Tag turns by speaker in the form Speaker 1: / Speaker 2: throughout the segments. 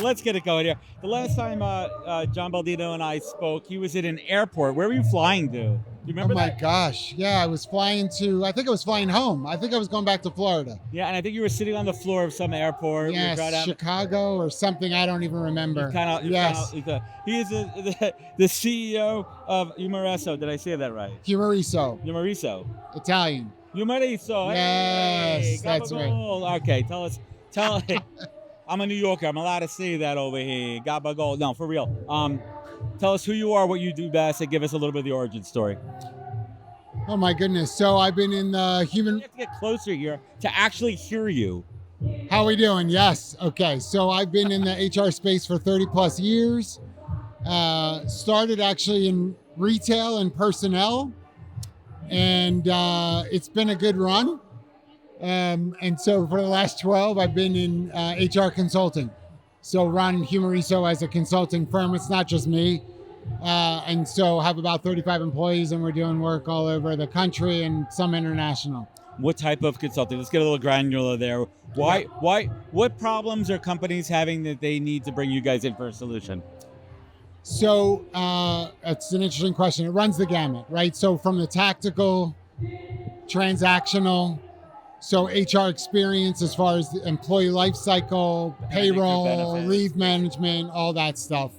Speaker 1: let's get it going here. The last time John Baldino and I spoke, he was at an airport. Where were you flying to? You remember
Speaker 2: Oh my
Speaker 1: that?
Speaker 2: gosh. Yeah, I was flying to, I think I was flying home. I think I was going back to Florida.
Speaker 1: Yeah, and I think you were sitting on the floor of some airport. We were
Speaker 2: Yes,
Speaker 1: trying to have,
Speaker 2: Chicago or something. I don't even remember. Yes.
Speaker 1: he is the CEO of Humareso. Did I say that right?
Speaker 2: Humareso,
Speaker 1: Humareso.
Speaker 2: Italian.
Speaker 1: Humareso. Hey,
Speaker 2: Yes, that's right.
Speaker 1: Gabagol. Okay, tell I'm a New Yorker. I'm allowed to say that over here. Gabagol. No, for real. Tell us who you are, what you do best, and give us a little bit of the origin story.
Speaker 2: Oh my goodness. So I've been in the
Speaker 1: You
Speaker 2: human.
Speaker 1: have to get closer here to actually hear you.
Speaker 2: How we doing? Yes. Okay. So I've been in the HR space for 30 plus years. Started actually in retail and personnel, and it's been a good run. And so for the last 12, I've been in HR consulting. So run Humareso as a consulting firm. It's not just me. And so have about 35 employees, and we're doing work all over the country and some international.
Speaker 1: What type of consulting? Let's get a little granular there. What problems are companies having that they need to bring you guys in for a solution?
Speaker 2: So it's an interesting question. It runs the gamut, right? So from the tactical, transactional, so HR experience as far as the employee life cycle, payroll,
Speaker 1: benefits.
Speaker 2: leave management, all that stuff.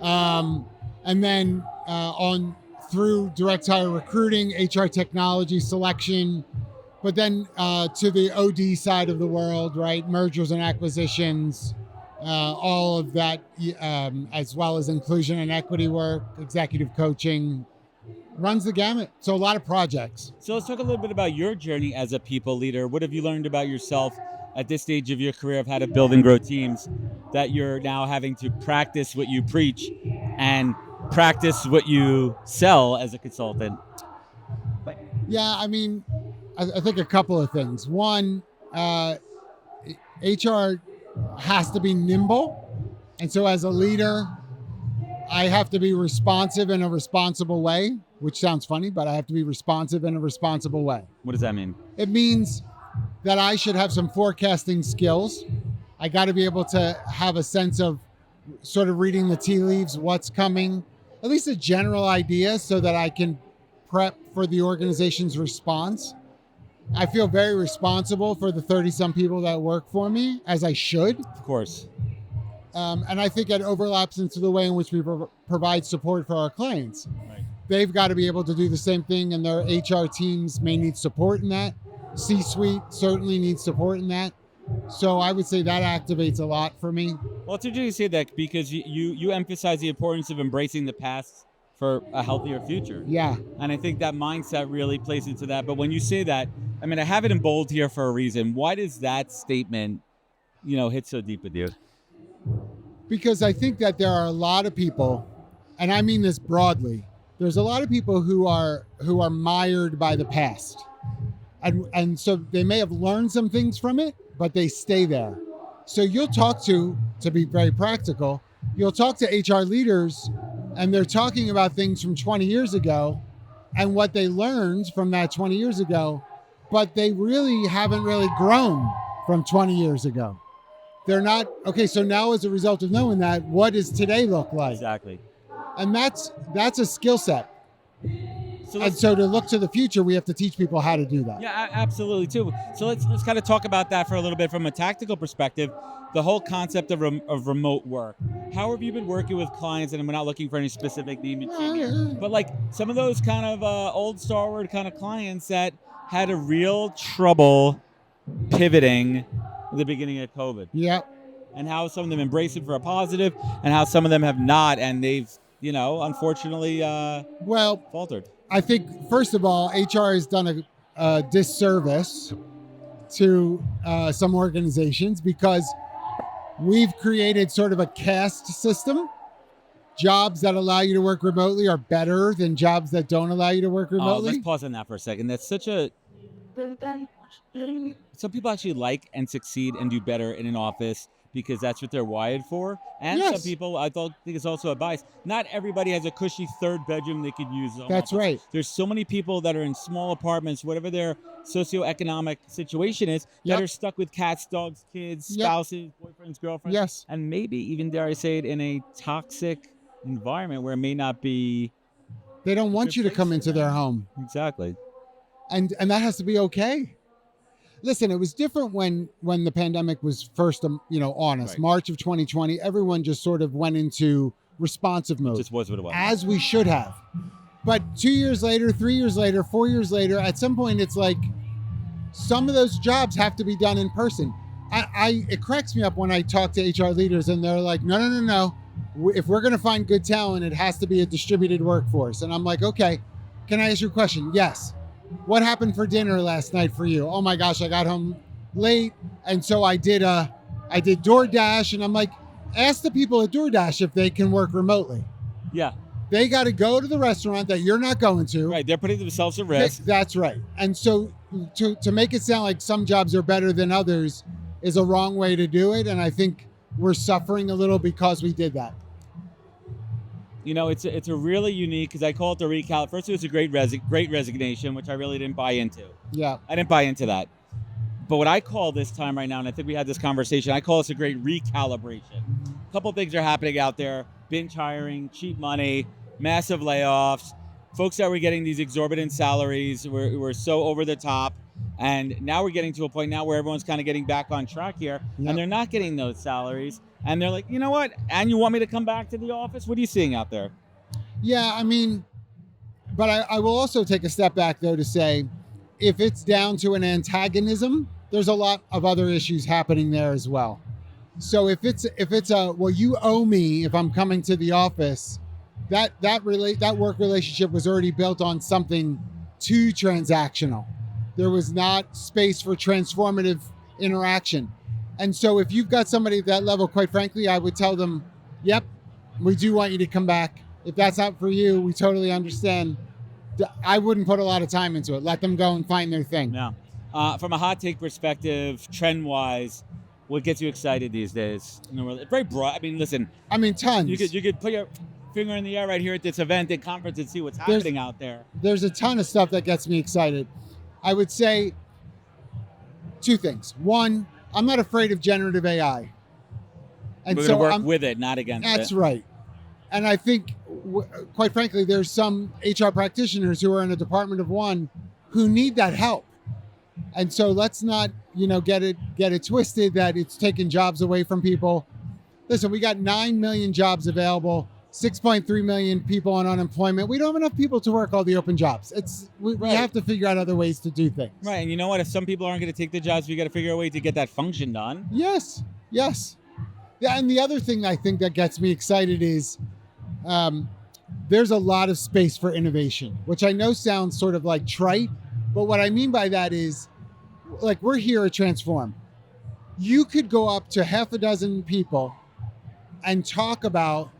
Speaker 2: And then on through direct hire recruiting, HR technology selection, but then to the OD side of the world, right? Mergers and acquisitions, all of that, as well as inclusion and equity work, executive coaching, runs the gamut. So a lot of projects.
Speaker 1: So let's talk a little bit about your journey as a people leader. What have you learned about yourself at this stage of your career of how to build and grow teams that you're now having to practice what you preach and practice what you sell as a consultant?
Speaker 2: Yeah, I mean, I think a couple of things. One, HR has to be nimble. And so as a leader, I have to be responsive in a responsible way, which sounds funny, but I have to be responsive in a responsible way.
Speaker 1: What does that mean?
Speaker 2: It means that I should have some forecasting skills. I got to be able to have a sense of sort of reading the tea leaves, what's coming, at least a general idea so that I can prep for the organization's response. I feel very responsible for the 30-some people that work for me, as I should.
Speaker 1: Of course.
Speaker 2: And I think it overlaps into the way in which we provide support for our clients.
Speaker 1: Right.
Speaker 2: They've got to be able to do the same thing, and their HR teams may need support in that. C-suite certainly needs support in that. So I would say that activates a lot for me.
Speaker 1: Well, it's interesting you say that because you emphasize the importance of embracing the past for a healthier future.
Speaker 2: Yeah.
Speaker 1: And I think that mindset really plays into that. But when you say that, I mean, I have it in bold here for a reason. Why does that statement, hit so deep with you?
Speaker 2: Because I think that there are a lot of people, and I mean this broadly, there's a lot of people who are mired by the past. And so they may have learned some things from it, but they stay there. So you'll talk to be very practical, you'll talk to HR leaders, and they're talking about things from 20 years ago and what they learned from that 20 years ago, but they really haven't really grown from 20 years ago. They're not, okay, so now as a result of knowing that, what does today look like?
Speaker 1: Exactly.
Speaker 2: And that's a skill set.
Speaker 1: So
Speaker 2: And so to look to the future, we have to teach people how to do that.
Speaker 1: Yeah, absolutely too. So let's kind of talk about that for a little bit from a tactical perspective. The whole concept of remote work. How have you been working with clients? And we're not looking for any specific name and shame here, but like some of those kind of old stalwart kind of clients that had a real trouble pivoting at the beginning of COVID.
Speaker 2: Yeah.
Speaker 1: And how some of them embrace it for a positive, and how some of them have not, and they've unfortunately faltered.
Speaker 2: I think, first of all, HR has done a disservice to some organizations because we've created sort of a caste system. Jobs that allow you to work remotely are better than jobs that don't allow you to work remotely.
Speaker 1: Let's pause on that for a second. That's such a... Some people actually like and succeed and do better in an office because that's what they're wired for. And
Speaker 2: Yes.
Speaker 1: some people, I think it's also a bias. Not everybody has a cushy third bedroom they could use.
Speaker 2: That's right.
Speaker 1: There's so many people that are in small apartments, whatever their socioeconomic situation is, that
Speaker 2: Yep.
Speaker 1: are stuck with cats, dogs, kids,
Speaker 2: Yep.
Speaker 1: spouses, boyfriends, girlfriends.
Speaker 2: Yes.
Speaker 1: And maybe even, dare I say it, in a toxic environment where it may not be.
Speaker 2: They don't want you to come into their home.
Speaker 1: Exactly.
Speaker 2: And that has to be okay. Listen, it was different when the pandemic was first, on us.
Speaker 1: Right.
Speaker 2: March of 2020, everyone just sort of went into responsive mode.
Speaker 1: Just was what it was.
Speaker 2: As we should have. But 2 years later, 3 years later, 4 years later, at some point it's like some of those jobs have to be done in person. It cracks me up when I talk to HR leaders and they're like, no. If we're going to find good talent, it has to be a distributed workforce. And I'm like, okay, can I ask you a question? Yes. What happened for dinner last night for you? Oh my gosh, I got home late. And so I did DoorDash. And I'm like, ask the people at DoorDash if they can work remotely.
Speaker 1: Yeah.
Speaker 2: They got to go to the restaurant that you're not going to.
Speaker 1: Right. They're putting themselves at risk.
Speaker 2: That's right. And so to make it sound like some jobs are better than others is a wrong way to do it. And I think we're suffering a little because we did that.
Speaker 1: It's a really unique, because I call it the recal. First, it was a great resignation, which I really didn't buy into.
Speaker 2: Yeah.
Speaker 1: I didn't buy into that. But what I call this time right now, and I think we had this conversation, I call this a great recalibration. A couple things are happening out there. Binge hiring, cheap money, massive layoffs, folks that were getting these exorbitant salaries were so over the top. And now we're getting to a point now where everyone's kind of getting back on track here.
Speaker 2: Yep.
Speaker 1: And they're not getting those salaries. And they're like, you know what? And you want me to come back to the office? What are you seeing out there?
Speaker 2: Yeah, I mean, but I will also take a step back, though, to say if it's down to an antagonism, there's a lot of other issues happening there as well. So if it's a, well, you owe me if I'm coming to the office, that work relationship was already built on something too transactional. There was not space for transformative interaction. And so if you've got somebody at that level, quite frankly, I would tell them, yep, we do want you to come back. If that's not for you, we totally understand. I wouldn't put a lot of time into it. Let them go and find their thing.
Speaker 1: Yeah. From a hot take perspective, trend-wise, what gets you excited these days? It's very broad. I mean, listen.
Speaker 2: I mean, tons.
Speaker 1: You could put your finger in the air right here at this event and conference and see what's happening out there.
Speaker 2: There's a ton of stuff that gets me excited. I would say two things. One, I'm not afraid of generative AI. And
Speaker 1: we're going to work with it, not against it.
Speaker 2: That's right. And I think, quite frankly, there's some HR practitioners who are in a department of one who need that help. And so let's not, get it twisted that it's taking jobs away from people. Listen, we got 9 million jobs available, 6.3 million people on unemployment. We don't have enough people to work all the open jobs. We have to figure out other ways to do things.
Speaker 1: Right. And you know what? If some people aren't going to take the jobs, we got to figure out a way to get that function done.
Speaker 2: Yes. Yeah, and the other thing I think that gets me excited is there's a lot of space for innovation, which I know sounds sort of like trite, but what I mean by that is, like, we're here at Transform. You could go up to half a dozen people and talk about,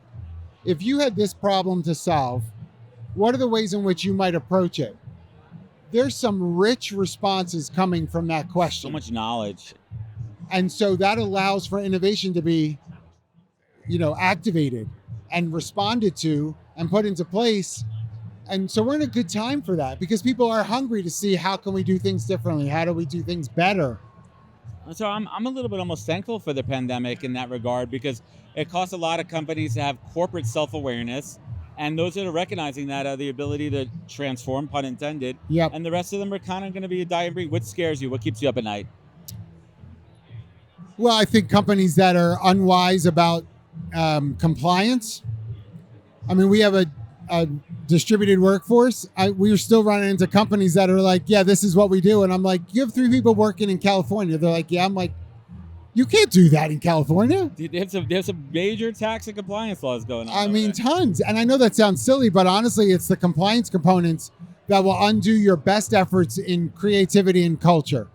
Speaker 2: if you had this problem to solve, what are the ways in which you might approach it? There's some rich responses coming from that question.
Speaker 1: So much knowledge.
Speaker 2: And so that allows for innovation to be, activated and responded to and put into place. And so we're in a good time for that because people are hungry to see, how can we do things differently? How do we do things better?
Speaker 1: So I'm a little bit almost thankful for the pandemic in that regard, because it costs a lot of companies to have corporate self-awareness. And those that are recognizing that are the ability to transform, pun intended.
Speaker 2: Yep.
Speaker 1: And the rest of them are kind of going to be a dying breed. What scares you? What keeps you up at night?
Speaker 2: Well, I think companies that are unwise about compliance. I mean, we have a distributed workforce. We're still running into companies that are like, yeah, this is what we do. And I'm like, you have 3 people working in California. They're like, yeah. I'm like, you can't do that in California.
Speaker 1: They have some major tax and compliance laws going on.
Speaker 2: I mean, tons. And I know that sounds silly, but honestly, it's the compliance components that will undo your best efforts in creativity and culture.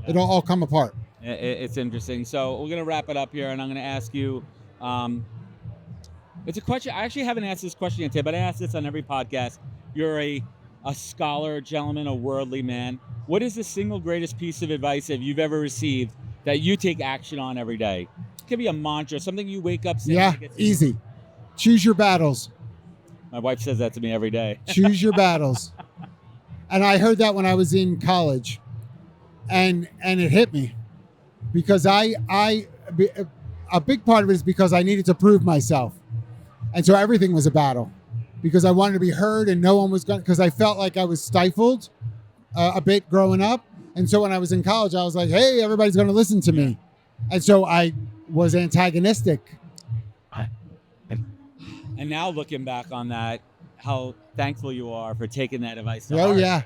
Speaker 2: Yeah. It'll all come apart.
Speaker 1: It's interesting. So we're going to wrap it up here, and I'm going to ask you, it's a question. I actually haven't asked this question yet today, but I ask this on every podcast. You're a scholar, gentleman, a worldly man. What is the single greatest piece of advice that you've ever received that you take action on every day? could be a mantra, something you wake up saying.
Speaker 2: Yeah,
Speaker 1: that gets you-
Speaker 2: easy. Choose your battles.
Speaker 1: My wife says that to me every day.
Speaker 2: Choose your battles. And I heard that when I was in college, and it hit me because a big part of it is because I needed to prove myself, and so everything was a battle because I wanted to be heard, and no one was going, because I felt like I was stifled a bit growing up, and so when I was in college, I was like, hey, everybody's going to listen to me, and so I was antagonistic.
Speaker 1: And now looking back on that, how thankful you are for taking that advice to
Speaker 2: Oh
Speaker 1: heart.
Speaker 2: yeah.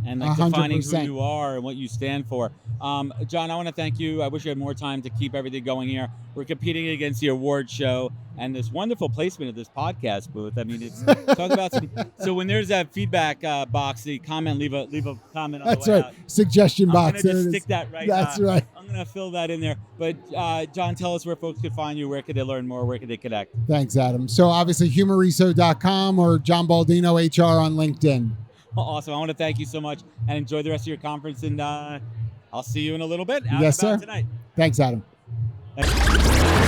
Speaker 1: And like defining who
Speaker 2: 100%.
Speaker 1: you are and what you stand for. John, I want to thank you. I wish you had more time to keep everything going here. We're competing against the award show and this wonderful placement of this podcast booth. I mean, it's talk about some. So when there's that feedback box, the comment, leave a comment on
Speaker 2: That's
Speaker 1: the way
Speaker 2: right.
Speaker 1: out.
Speaker 2: Suggestion
Speaker 1: I'm
Speaker 2: box.
Speaker 1: gonna
Speaker 2: There
Speaker 1: just
Speaker 2: it
Speaker 1: stick
Speaker 2: is.
Speaker 1: that right.
Speaker 2: That's right.
Speaker 1: I'm gonna fill that in there. But John, tell us where folks could find you. Where could they learn more? Where could they connect?
Speaker 2: Thanks, Adam. So obviously Humareso.com or John Baldino HR on LinkedIn.
Speaker 1: Awesome. I want to thank you so much and enjoy the rest of your conference. And I'll see you in a little bit. Out
Speaker 2: Yes,
Speaker 1: and about
Speaker 2: sir.
Speaker 1: Tonight.
Speaker 2: Thanks, Adam.
Speaker 1: Thanks.